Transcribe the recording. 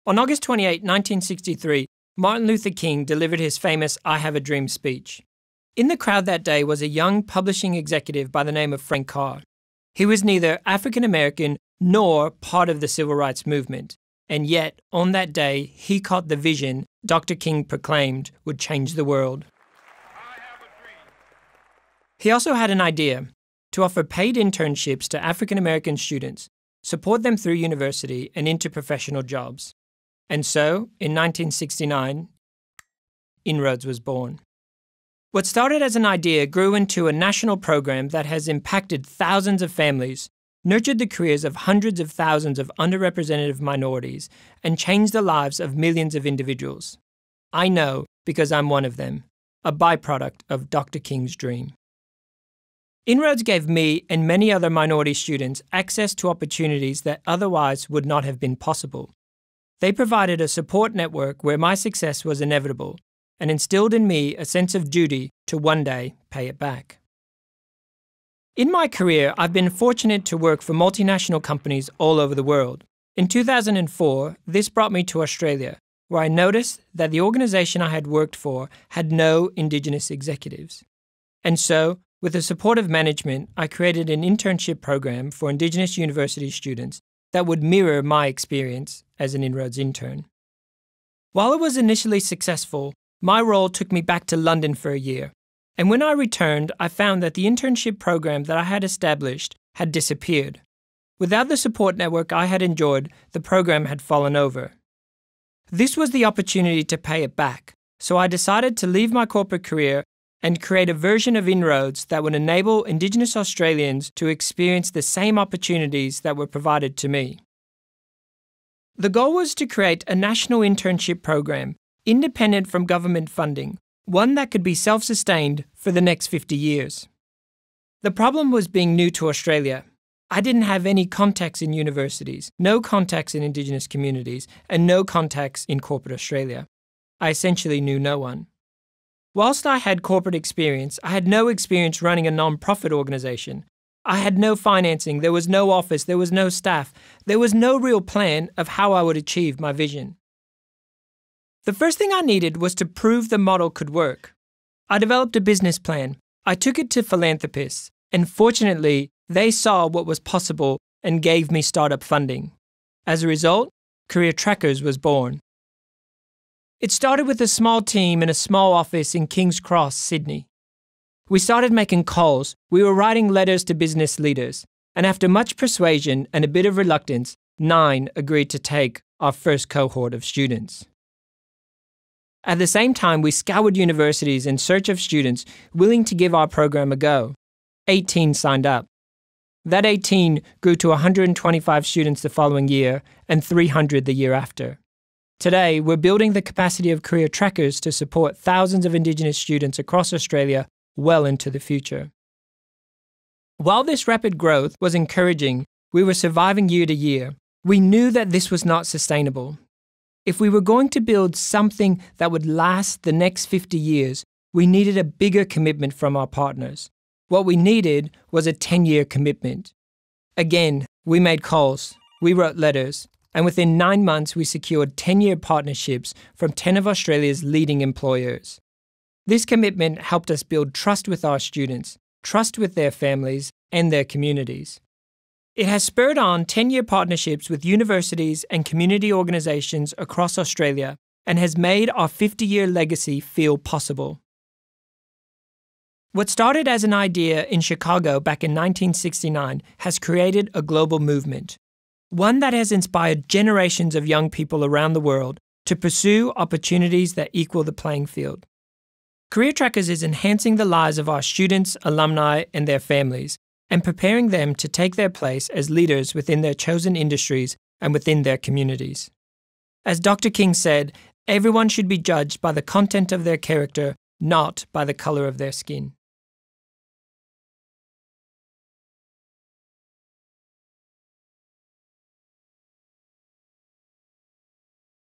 On August 28, 1963, Martin Luther King delivered his famous I Have a Dream speech. In the crowd that day was a young publishing executive by the name of Frank Carr. He was neither African American nor part of the civil rights movement, and yet, on that day, he caught the vision Dr. King proclaimed would change the world. I have a dream. He also had an idea to offer paid internships to African American students, support them through university and into professional jobs. And so, in 1969, Inroads was born. What started as an idea grew into a national program that has impacted thousands of families, nurtured the careers of hundreds of thousands of underrepresented minorities, and changed the lives of millions of individuals. I know because I'm one of them, a byproduct of Dr. King's dream. Inroads gave me and many other minority students access to opportunities that otherwise would not have been possible. They provided a support network where my success was inevitable and instilled in me a sense of duty to one day pay it back. In my career, I've been fortunate to work for multinational companies all over the world. In 2004, this brought me to Australia, where I noticed that the organization I had worked for had no Indigenous executives. And so, with the support of management, I created an internship program for Indigenous university students that would mirror my experience as an Inroads intern. While it was initially successful, my role took me back to London for a year. And when I returned, I found that the internship program that I had established had disappeared. Without the support network I had enjoyed, the program had fallen over. This was the opportunity to pay it back, so I decided to leave my corporate career and create a version of Inroads that would enable Indigenous Australians to experience the same opportunities that were provided to me. The goal was to create a national internship program, independent from government funding, one that could be self-sustained for the next 50 years. The problem was being new to Australia. I didn't have any contacts in universities, no contacts in Indigenous communities, and no contacts in corporate Australia. I essentially knew no one. Whilst I had corporate experience, I had no experience running a non-profit organisation. I had no financing, there was no office, there was no staff, there was no real plan of how I would achieve my vision. The first thing I needed was to prove the model could work. I developed a business plan. I took it to philanthropists, and fortunately, they saw what was possible and gave me startup funding. As a result, CareerTrackers was born. It started with a small team in a small office in King's Cross, Sydney. We started making calls, we were writing letters to business leaders, and after much persuasion and a bit of reluctance, 9 agreed to take our first cohort of students. At the same time, we scoured universities in search of students willing to give our program a go. 18 signed up. That 18 grew to 125 students the following year and 300 the year after. Today, we're building the capacity of CareerTrackers to support thousands of Indigenous students across Australia well into the future. While this rapid growth was encouraging, we were surviving year to year. We knew that this was not sustainable. If we were going to build something that would last the next 50 years, we needed a bigger commitment from our partners. What we needed was a 10-year commitment. Again, we made calls, we wrote letters, and within 9 months we secured 10-year partnerships from 10 of Australia's leading employers. This commitment helped us build trust with our students, trust with their families, and their communities. It has spurred on 10-year partnerships with universities and community organisations across Australia and has made our 50-year legacy feel possible. What started as an idea in Chicago back in 1969 has created a global movement, one that has inspired generations of young people around the world to pursue opportunities that equal the playing field. CareerTrackers is enhancing the lives of our students, alumni, and their families, and preparing them to take their place as leaders within their chosen industries and within their communities. As Dr. King said, everyone should be judged by the content of their character, not by the color of their skin.